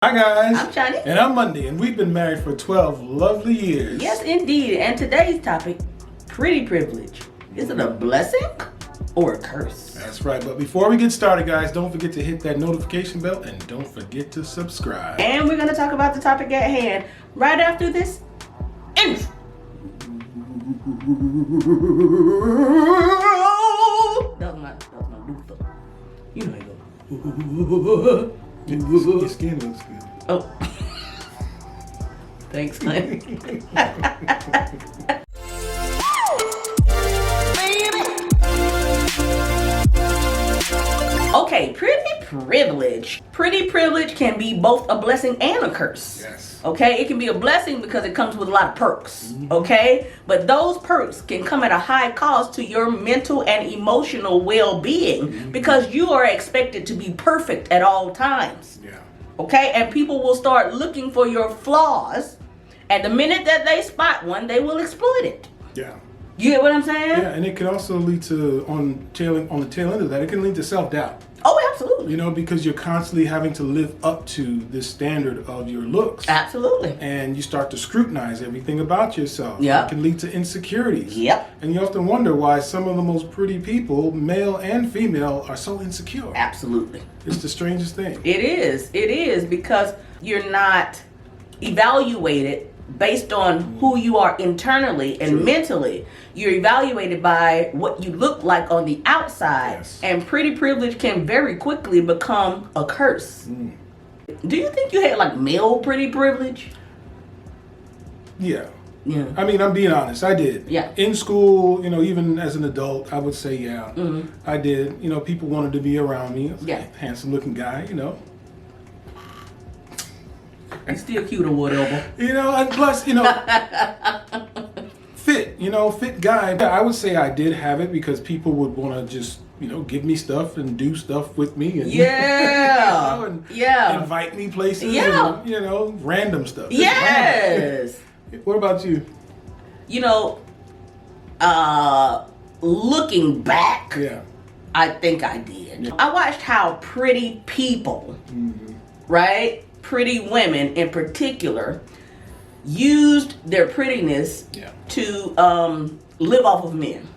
Hi guys. I'm Shauni. And I'm Mondi, and we've been married for 12 lovely years. Yes, indeed. And today's topic, pretty privilege. Is it a blessing or a curse? That's right. But before we get started, guys, don't forget to hit that notification bell and don't forget to subscribe. And we're going to talk about the topic at hand right after this intro. That was my Luther. You know how you go. Your skin looks good. Oh. Thanks, honey. Okay, pretty privilege. Pretty privilege can be both a blessing and a curse. Yes. Okay, it can be a blessing because it comes with a lot of perks. Okay, but those perks can come at a high cost to your mental and emotional well-being because you are expected to be perfect at all times. Yeah. Okay, and people will start looking for your flaws, and the minute that they spot one, they will exploit it. Yeah. You get what I'm saying? Yeah, and it can also lead to, on the tail end of that, it can lead to self-doubt. Oh, absolutely. You know, because you're constantly having to live up to this standard of your looks. Absolutely. And you start to scrutinize everything about yourself. Yep. It can lead to insecurities. Yep. And you often wonder why some of the most pretty people, male and female, are so insecure. Absolutely. It's the strangest thing. It is. It is because you're not evaluated based on who you are internally and True. mentally. You're evaluated by what you look like on the outside. Yes. And pretty privilege can very quickly become a curse. Do you think you had like male pretty privilege? Yeah. Yeah. I mean, I'm being honest. I did. Yeah. In school, you know, even as an adult, I would say, yeah, I did. You know, people wanted to be around me. I was Yeah. a handsome looking guy, you know. You still cute or whatever. You know, and plus, you know, fit guy. I would say I did have it because people would want to just, you know, give me stuff and do stuff with me. And, Yeah. you know, and Yeah. invite me places. Yeah. And, you know, random stuff. Just Yes. random. What about you? You know, looking back, Yeah. I think I did. I watched how pretty people, right? Pretty women in particular, used their prettiness Yeah. to live off of men.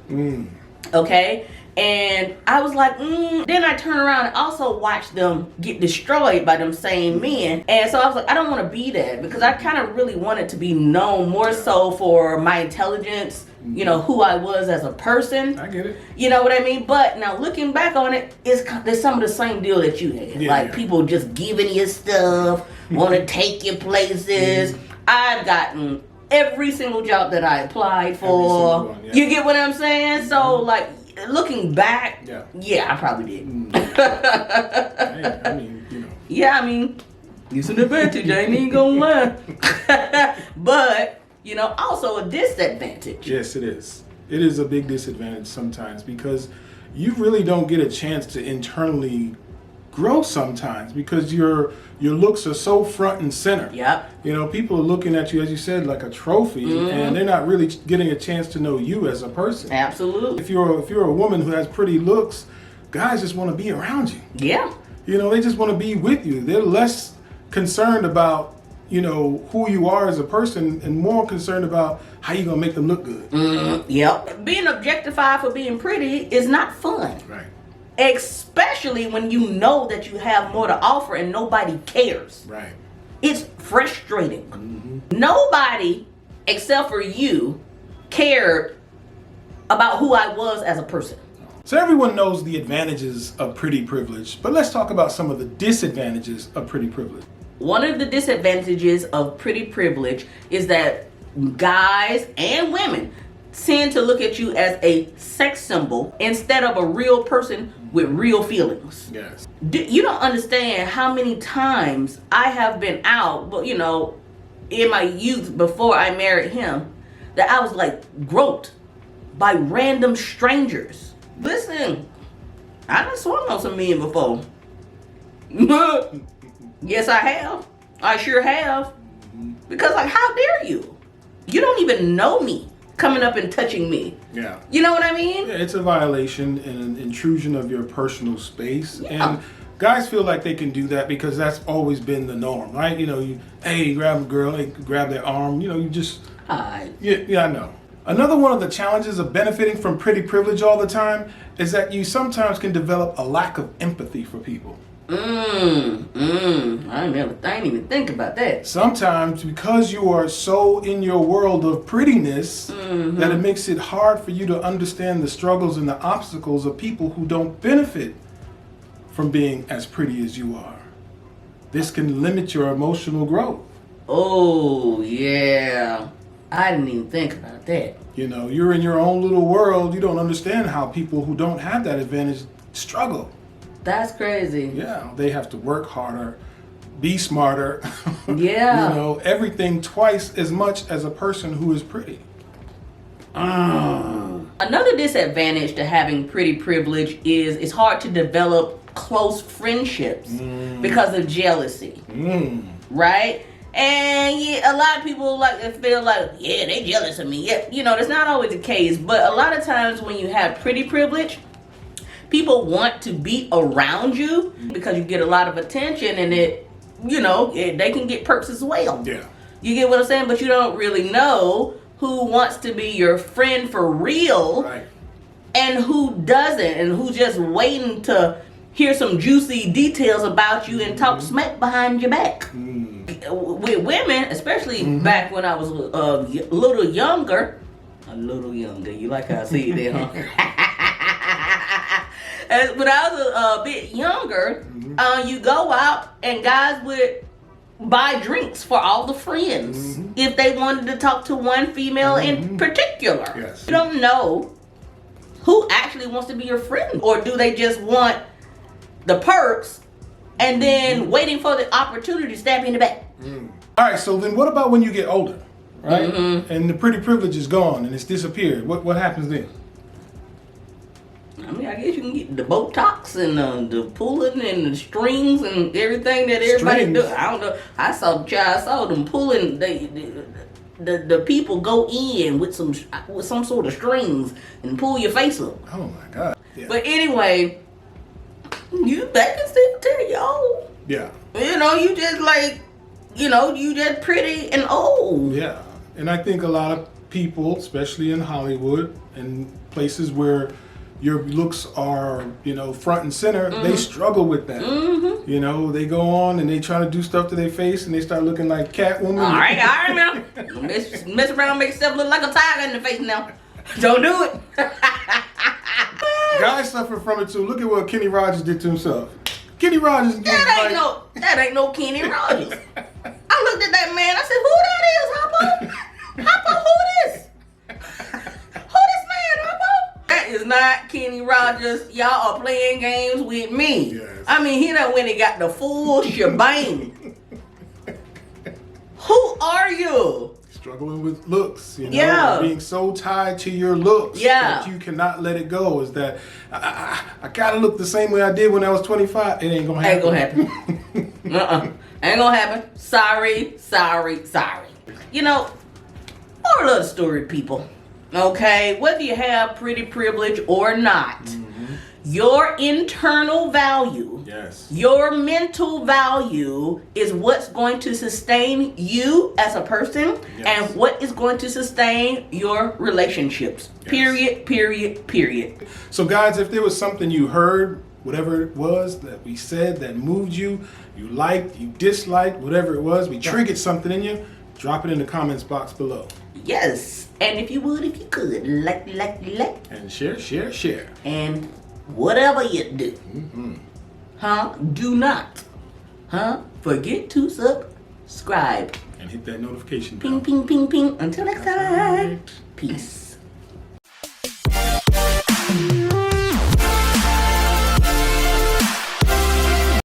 Okay? And I was like, Then I turned around and also watched them get destroyed by them same men. And so I was like, I don't want to be that because I kind of really wanted to be known more so for my intelligence, you know, who I was as a person. I get it. You know what I mean? But now looking back on it, there's some of the same deal that you had. Yeah, like yeah. people just giving you stuff, want to take you places. I've gotten every single job that I applied for. single one, yeah. You get what I'm saying? So like looking back, Yeah. I probably did. Hey, I mean, you know. Yeah, I mean, it's an advantage. I ain't even gonna lie. But you know, also a disadvantage. Yes, it is. It is a big disadvantage sometimes because you really don't get a chance to internally grow sometimes because your looks are so front and center. Yep. You know, people are looking at you, as you said, like a trophy, and they're not really getting a chance to know you as a person. Absolutely. If you're a woman who has pretty looks, guys just want to be around you. Yeah. You know, they just want to be with you. They're less concerned about, you know, who you are as a person and more concerned about how you gonna make them look good. Yep. Being objectified for being pretty is not fun. Right. Especially when you know that you have more to offer and nobody cares. Right. It's frustrating. Nobody except for you cared about who I was as a person. So everyone knows the advantages of pretty privilege, but let's talk about some of the disadvantages of pretty privilege. One of the disadvantages of pretty privilege is that guys and women tend to look at you as a sex symbol instead of a real person with real feelings. Yes. You don't understand how many times I have been out, but you know, in my youth before I married him, that I was like groped by random strangers. Listen, I done swung on some men before. Yes, I have. I sure have. Because like, how dare you? You don't even know me coming up and touching me. Yeah. You know what I mean? Yeah, it's a violation and an intrusion of your personal space. Yeah. And guys feel like they can do that because that's always been the norm, right? You know, you grab a girl, they grab their arm, you know, you just, yeah, I know. Another one of the challenges of benefiting from pretty privilege all the time is that you sometimes can develop a lack of empathy for people. I didn't even think about that. Sometimes because you are so in your world of prettiness that it makes it hard for you to understand the struggles and the obstacles of people who don't benefit from being as pretty as you are. This can limit your emotional growth. Oh, yeah. I didn't even think about that. You know, you're in your own little world. You don't understand how people who don't have that advantage struggle. That's crazy. Yeah, they have to work harder, be smarter. Yeah. You know, everything twice as much as a person who is pretty. Another disadvantage to having pretty privilege is it's hard to develop close friendships because of jealousy. Right? And yeah, a lot of people feel like, yeah, they jealous of me. Yeah, you know, that's not always the case. But a lot of times when you have pretty privilege, people want to be around you because you get a lot of attention, and they can get perks as well. Yeah. You get what I'm saying? But you don't really know who wants to be your friend for real, Right. and who doesn't, and who's just waiting to hear some juicy details about you and talk smack behind your back. With women, especially back when I was a little younger, you like how I see it there, huh? When I was a bit younger, you go out and guys would buy drinks for all the friends if they wanted to talk to one female in particular. Yes. You don't know who actually wants to be your friend, or do they just want the perks and then waiting for the opportunity to stab you in the back? All right, so then what about when you get older, right? And the pretty privilege is gone and it's disappeared. What happens then? I mean, I guess you can get the Botox and the pulling and the strings and everything that everybody do. I don't know. I saw them pulling. The people go in with some sort of strings and pull your face up. Oh my God. Yeah. But anyway, you back and still tell y'all. Yeah. You know, you just you just pretty and old. Yeah. And I think a lot of people, especially in Hollywood and places where your looks are, front and center, they struggle with that. You know, they go on and they try to do stuff to their face and they start looking like Catwoman. All right, now. Mess around, make yourself look like a tiger in the face now. Don't do it. Guys suffer from it too. Look at what Kenny Rogers did to himself. Kenny Rogers. That ain't no Kenny Rogers. I looked at that man. I said, who that is, Hoppo? Hoppo, who this? Who this man, Hoppo? That is not Kenny Rogers. Y'all are playing games with me. Yes. I mean, he done went and got the full shebang. Who are you? Struggling with looks, Yeah. being so tied to your looks Yeah. that you cannot let it go. Is that I gotta look the same way I did when I was 25. It ain't gonna happen. Ain't gonna happen. Ain't gonna happen. Sorry. Moral of the story, people. Okay, whether you have pretty privilege or not, your internal value, Yes. your mental value is what's going to sustain you as a person, Yes. and what is going to sustain your relationships. Yes. Period. So guys, if there was something you heard, whatever it was that we said that moved you, you liked, you disliked, whatever it was, we triggered something in you, drop it in the comments box below. Yes, and if you could, like. And share. And whatever you do, do not, forget to subscribe. And hit that notification bell. Ping. Until next time, peace.